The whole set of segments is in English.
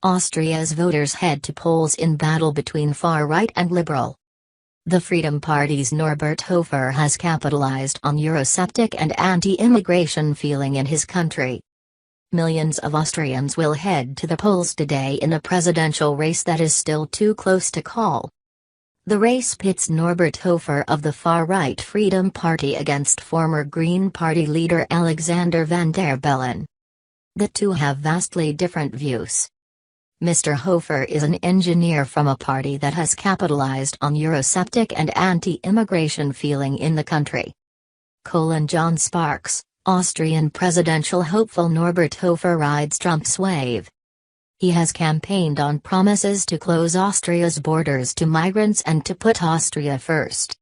Austria's voters head to polls in battle between far-right and liberal. The Freedom Party's Norbert Hofer has capitalized on Eurosceptic and anti-immigration feeling in his country. Millions of Austrians will head to the polls today in a presidential race that is still too close to call. The race pits Norbert Hofer of the far-right Freedom Party against former Green Party leader Alexander Van der Bellen. The two have vastly different views. Mr. Hofer is an engineer from a party that has capitalized on Eurosceptic and anti-immigration feeling in the country. John Sparks, Austrian presidential hopeful Norbert Hofer rides Trump's wave. He has campaigned on promises to close Austria's borders to migrants and to put Austria first.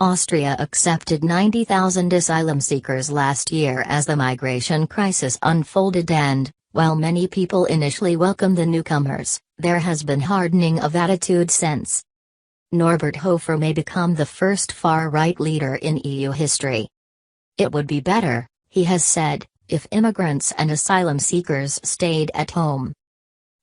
Austria accepted 90,000 asylum seekers last year as the migration crisis unfolded and, while many people initially welcomed the newcomers, there has been hardening of attitude since. Norbert Hofer may become the first far-right leader in EU history. It would be better, he has said, if immigrants and asylum seekers stayed at home.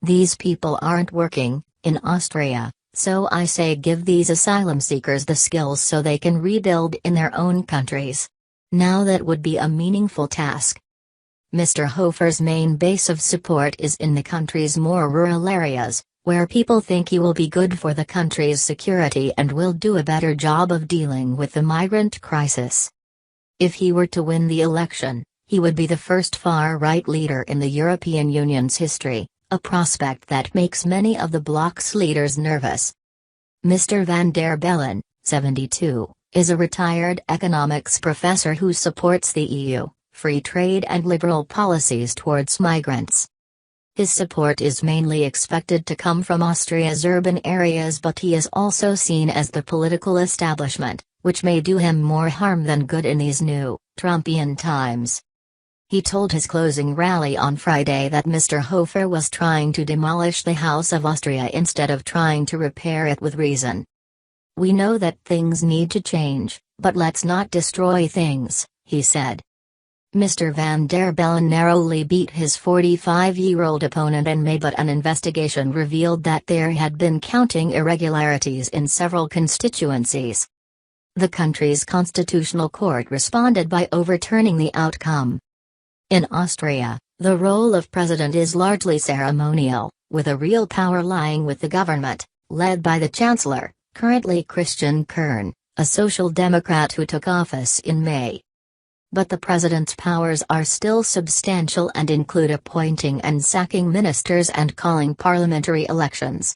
These people aren't working in Austria, so I say give these asylum seekers the skills so they can rebuild in their own countries. Now that would be a meaningful task. Mr. Hofer's main base of support is in the country's more rural areas, where people think he will be good for the country's security and will do a better job of dealing with the migrant crisis. If he were to win the election, he would be the first far-right leader in the European Union's history, a prospect that makes many of the bloc's leaders nervous. Mr. Van der Bellen, 72, is a retired economics professor who supports the EU, free trade and liberal policies towards migrants. His support is mainly expected to come from Austria's urban areas, but he is also seen as the political establishment, which may do him more harm than good in these new, Trumpian times. He told his closing rally on Friday that Mr. Hofer was trying to demolish the House of Austria instead of trying to repair it with reason. We know that things need to change, but let's not destroy things, he said. Mr. Van der Bellen narrowly beat his 45-year-old opponent in May, but an investigation revealed that there had been counting irregularities in several constituencies. The country's constitutional court responded by overturning the outcome. In Austria, the role of president is largely ceremonial, with a real power lying with the government, led by the chancellor, currently Christian Kern, a social democrat who took office in May. But the president's powers are still substantial and include appointing and sacking ministers and calling parliamentary elections.